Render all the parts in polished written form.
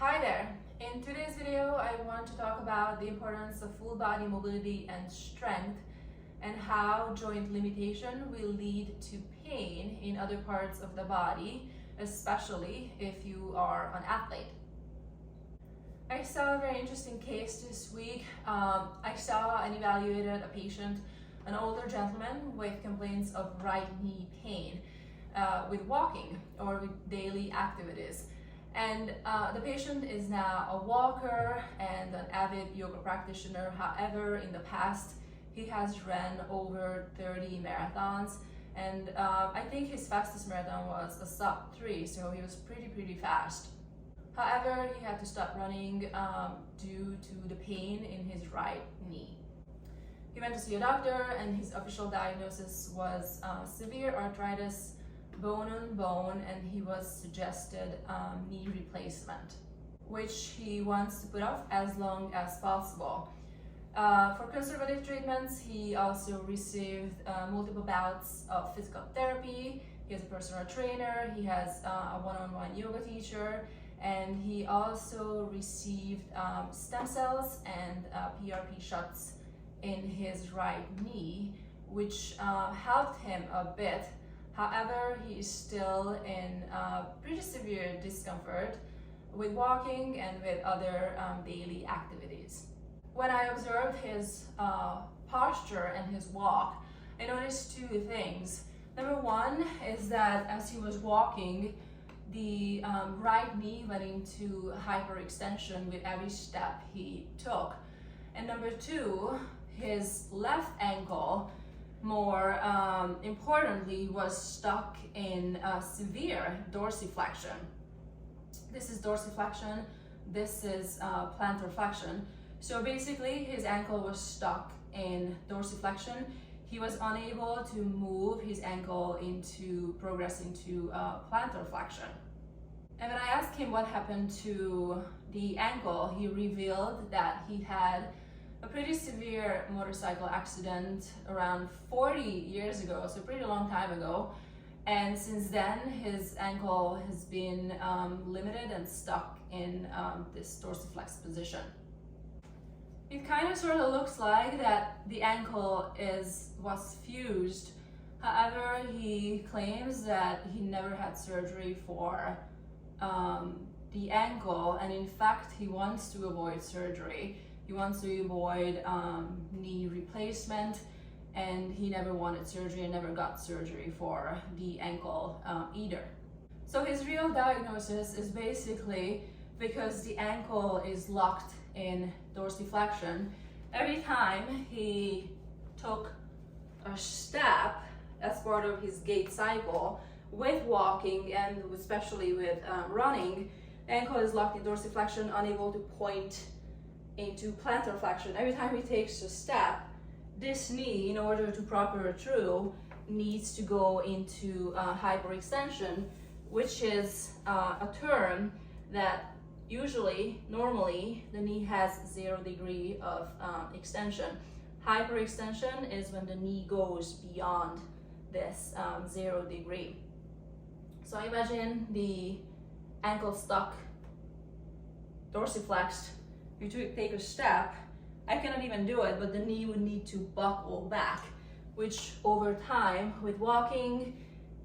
Hi there! In today's video, I want to talk about the importance of full body mobility and strength and how joint limitation will lead to pain in other parts of the body, especially if you are an athlete. I saw a very interesting case this week. I saw and evaluated a patient, an older gentleman with complaints of right knee pain with walking or with daily activities. And the patient is now a walker and an avid yoga practitioner. However, in the past, he has ran over 30 marathons. And I think his fastest marathon was a sub-3, so he was pretty fast. However, he had to stop running due to the pain in his right knee. He went to see a doctor, and his official diagnosis was severe arthritis, bone on bone, and he was suggested knee replacement, which he wants to put off as long as possible. For conservative treatments, he also received multiple bouts of physical therapy. He has a personal trainer, he has a one-on-one yoga teacher, and he also received stem cells and PRP shots in his right knee, which helped him a bit. However, he is still in pretty severe discomfort with walking and with other daily activities. When I observed his posture and his walk, I noticed two things. Number one is that as he was walking, the right knee went into hyperextension with every step he took. And number two, his left ankle, more importantly, was stuck in severe dorsiflexion. This is dorsiflexion, this is plantar flexion. So basically, his ankle was stuck in dorsiflexion. He was unable to move his ankle into plantar flexion. And when I asked him what happened to the ankle, he revealed that he had a pretty severe motorcycle accident around 40 years ago, so a pretty long time ago. And since then, his ankle has been limited and stuck in this dorsiflex position. It kind of sort of looks like that the ankle was fused. However, he claims that he never had surgery for the ankle, and in fact, he wants to avoid surgery. He wants to avoid knee replacement, and he never wanted surgery and never got surgery for the ankle either. So his real diagnosis is basically because the ankle is locked in dorsiflexion. Every time he took a step as part of his gait cycle with walking and especially with running, the ankle is locked in dorsiflexion, unable to point into plantar flexion. Every time he takes a step, this knee, in order to proper through, needs to go into hyperextension, which is a term that normally, the knee has 0 degree of extension. Hyperextension is when the knee goes beyond this 0 degree. So imagine the ankle stuck, dorsiflexed. You take a step, I cannot even do it, but the knee would need to buckle back, which over time with walking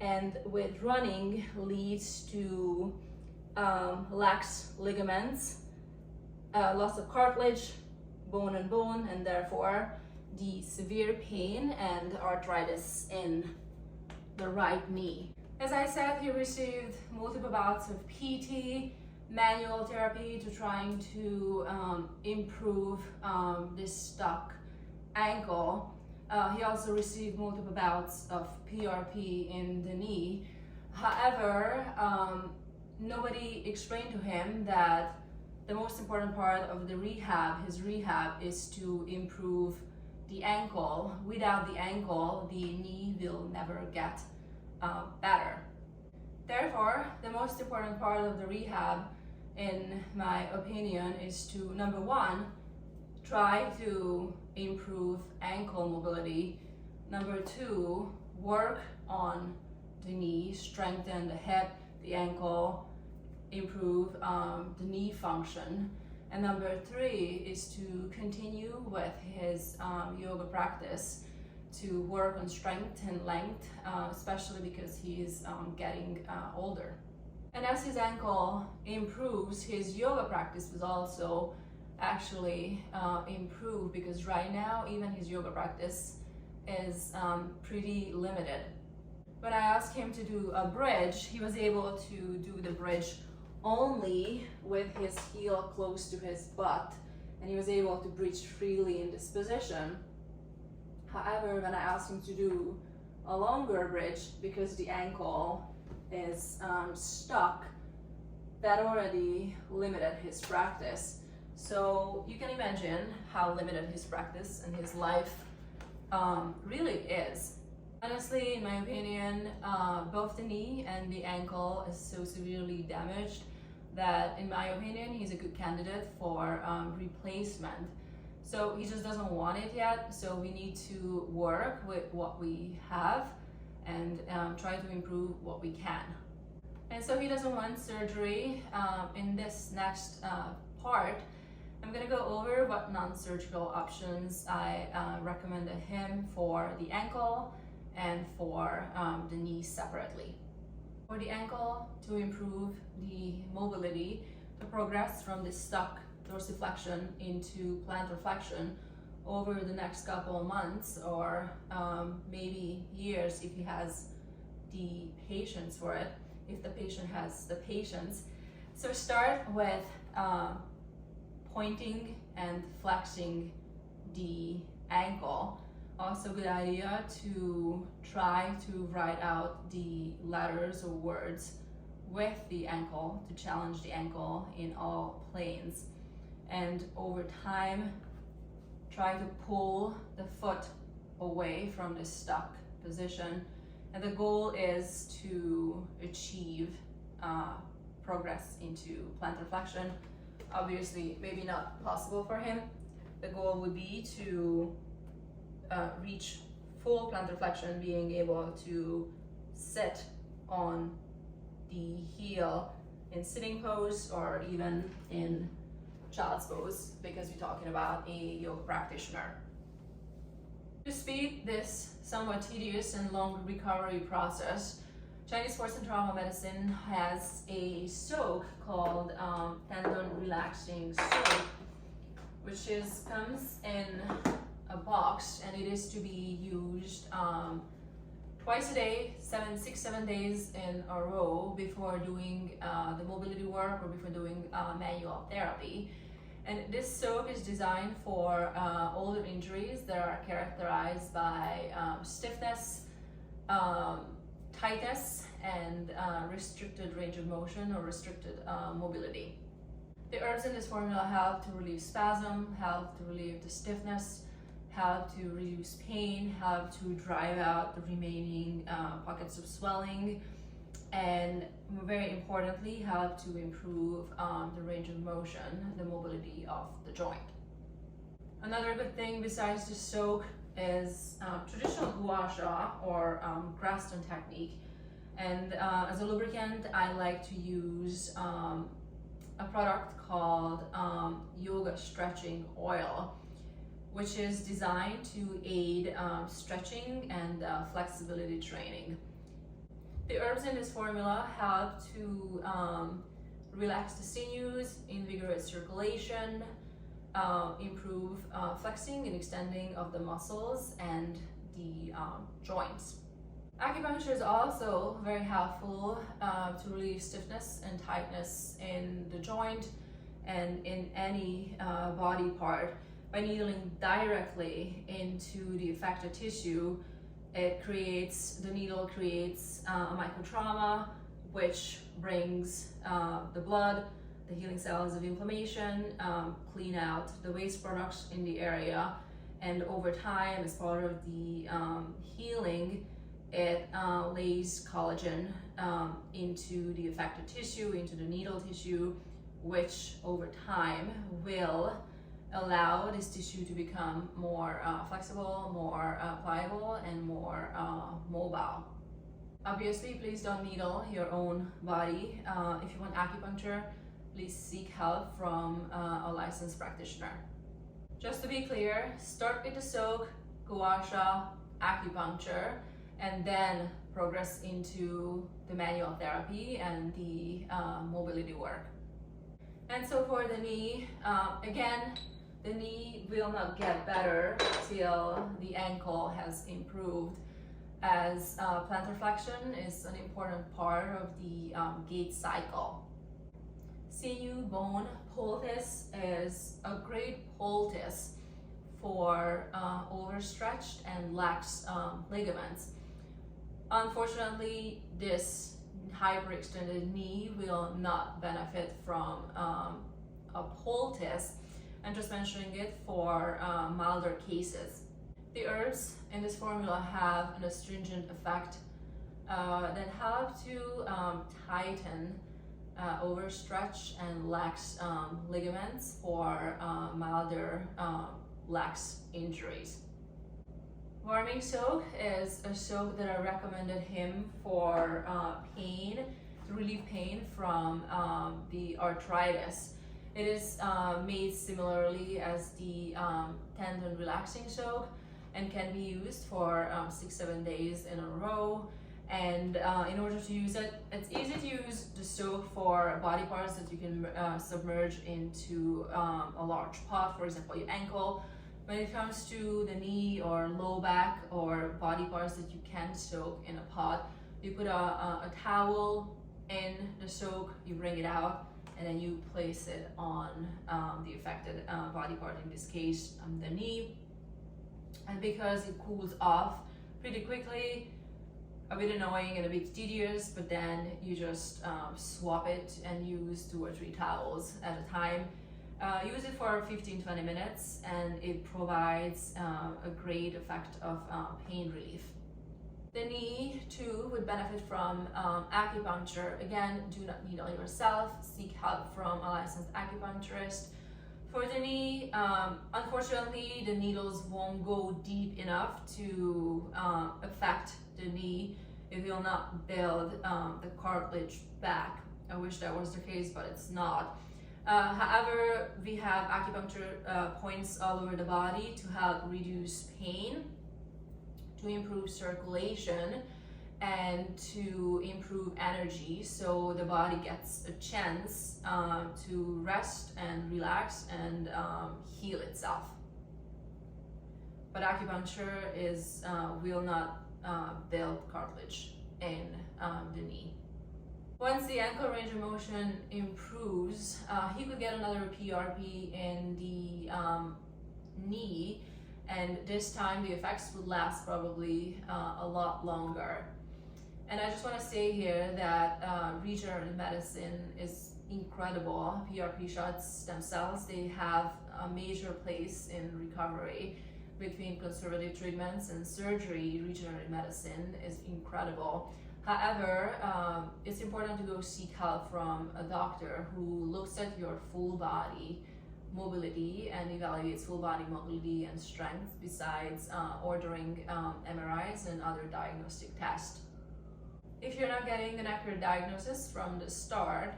and with running leads to lax ligaments, loss of cartilage, bone on bone, and therefore the severe pain and arthritis in the right knee. As I said, he received multiple bouts of PT, manual therapy to trying to improve this stuck ankle. He also received multiple bouts of PRP in the knee. However, nobody explained to him that the most important part of the his rehab, is to improve the ankle. Without the ankle, the knee will never get better. Therefore, the most important part of the rehab, in my opinion, is to, number one, try to improve ankle mobility. Number two, work on the knee, strengthen the hip, the ankle, improve the knee function. And number 3 is to continue with his yoga practice to work on strength and length, especially because he is getting older. And as his ankle improves, his yoga practice was also actually improve, because right now even his yoga practice is pretty limited. When I asked him to do a bridge, he was able to do the bridge only with his heel close to his butt, and he was able to bridge freely in this position. However, when I asked him to do a longer bridge, because the ankle is stuck, that already limited his practice. So you can imagine how limited his practice and his life really is. Honestly, in my opinion, both the knee and the ankle is so severely damaged that, in my opinion, he's a good candidate for replacement. So he just doesn't want it yet, so we need to work with what we have and try to improve what we can. And so he doesn't want surgery. In this next part, I'm gonna go over what non-surgical options I recommend to him for the ankle and for the knee separately. For the ankle, to improve the mobility, to progress from the stuck dorsiflexion into plantar flexion over the next couple of months, or maybe years if he has the patience for it, if the patient has the patience. So start with pointing and flexing the ankle. Also good idea to try to write out the letters or words with the ankle to challenge the ankle in all planes. And over time, try to pull the foot away from the stuck position. And the goal is to achieve progress into plantar flexion. Obviously, maybe not possible for him. The goal would be to reach full plantar flexion, being able to sit on the heel in sitting pose or even in child's pose, because we're talking about a yoga practitioner. To speed this somewhat tedious and long recovery process, Chinese sports and trauma medicine has a soak called Tendon relaxing soak, which comes in a box, and it is to be used twice a day, 6-7 days in a row before doing the mobility work or before doing manual therapy. And this soak is designed for older injuries that are characterized by stiffness, tightness, and restricted range of motion or restricted mobility. The herbs in this formula help to relieve spasm, help to relieve the stiffness, help to reduce pain, help to drive out the remaining pockets of swelling, and very importantly, help to improve the range of motion, the mobility of the joint. Another good thing besides the soak is traditional gua sha or Graston technique. And as a lubricant, I like to use a product called yoga stretching oil, which is designed to aid stretching and flexibility training. The herbs in this formula help to relax the sinews, invigorate circulation, improve flexing and extending of the muscles and the joints. Acupuncture is also very helpful to relieve stiffness and tightness in the joint and in any body part. By needling directly into the affected tissue, the needle creates a microtrauma, which brings the blood, the healing cells of inflammation, clean out the waste products in the area, and over time, as part of the healing, it lays collagen into the affected tissue, into the needle tissue, which over time will allow this tissue to become more flexible, more pliable, and more mobile. Obviously, please don't needle your own body. If you want acupuncture, please seek help from a licensed practitioner. Just to be clear, start with the soak, gua sha, acupuncture, and then progress into the manual therapy and the mobility work. And so for the knee, again, the knee will not get better till the ankle has improved, as plantar flexion is an important part of the gait cycle. Sinew bone poultice is a great poultice for overstretched and lax ligaments. Unfortunately, this hyperextended knee will not benefit from a poultice. I'm just mentioning it for milder cases. The herbs in this formula have an astringent effect that help to tighten overstretch and lax ligaments for milder lax injuries. Warming soak is a soak that I recommended him for pain, to relieve pain from the arthritis. It is made similarly as the tendon relaxing soak and can be used for 6-7 days in a row. And in order to use it, it's easy to use the soak for body parts that you can submerge into a large pot, for example, your ankle. When it comes to the knee or low back or body parts that you can't soak in a pot, you put a towel in the soak, you bring it out, and then you place it on the affected body part, in this case the knee. And because it cools off pretty quickly, a bit annoying and a bit tedious, but then you just swap it and use 2 or 3 towels at a time. Use it for 15-20 minutes and it provides a great effect of pain relief. The knee too would benefit from acupuncture. Again, do not needle yourself, seek help from a licensed acupuncturist. For the knee, unfortunately, the needles won't go deep enough to affect the knee. It will not build the cartilage back. I wish that was the case, but it's not. However, we have acupuncture points all over the body to help reduce pain, to improve circulation, and to improve energy, so the body gets a chance to rest and relax and heal itself. But acupuncture will not build cartilage in the knee. Once the ankle range of motion improves, he could get another PRP in the knee, and this time the effects would last probably a lot longer. And I just want to say here that regenerative medicine is incredible. PRP shots themselves, they have a major place in recovery. Between conservative treatments and surgery, regenerative medicine is incredible. However, it's important to go seek help from a doctor who looks at your full body mobility and evaluates full body mobility and strength, besides ordering MRIs and other diagnostic tests. If you're not getting an accurate diagnosis from the start,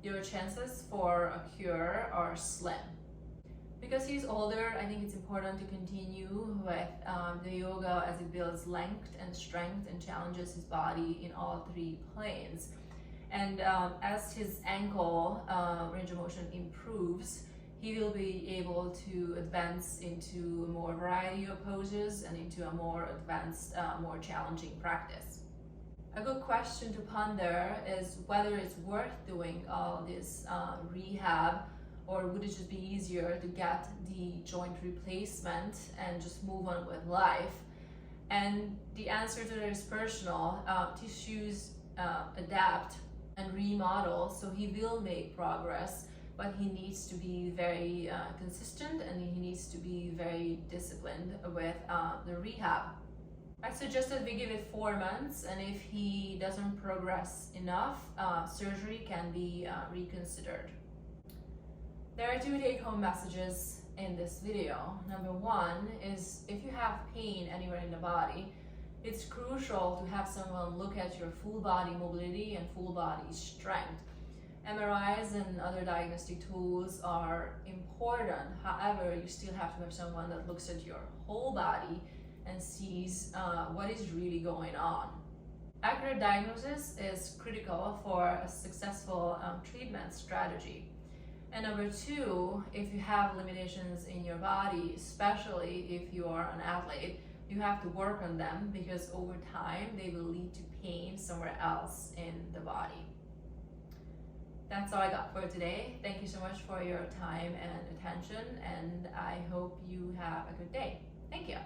your chances for a cure are slim. Because he's older, I think it's important to continue with the yoga as it builds length and strength and challenges his body in all 3 planes. And as his ankle range of motion improves, he will be able to advance into a more variety of poses and into a more advanced, more challenging practice. A good question to ponder is whether it's worth doing all this rehab, or would it just be easier to get the joint replacement and just move on with life? And the answer to that is personal. Tissues adapt and remodel, so he will make progress, but he needs to be very consistent, and he needs to be very disciplined with the rehab. I suggest that we give it 4 months, and if he doesn't progress enough, surgery can be reconsidered. There are 2 take-home messages in this video. Number 1 is, if you have pain anywhere in the body, It's crucial to have someone look at your full body mobility and full body strength. MRIs and other diagnostic tools are important. However, you still have to have someone that looks at your whole body and sees what is really going on. Accurate diagnosis is critical for a successful treatment strategy. And number two, if you have limitations in your body, especially if you are an athlete, you have to work on them, because over time they will lead to pain somewhere else in the body. That's all I got for today. Thank you so much for your time and attention, and I hope you have a good day. Thank you.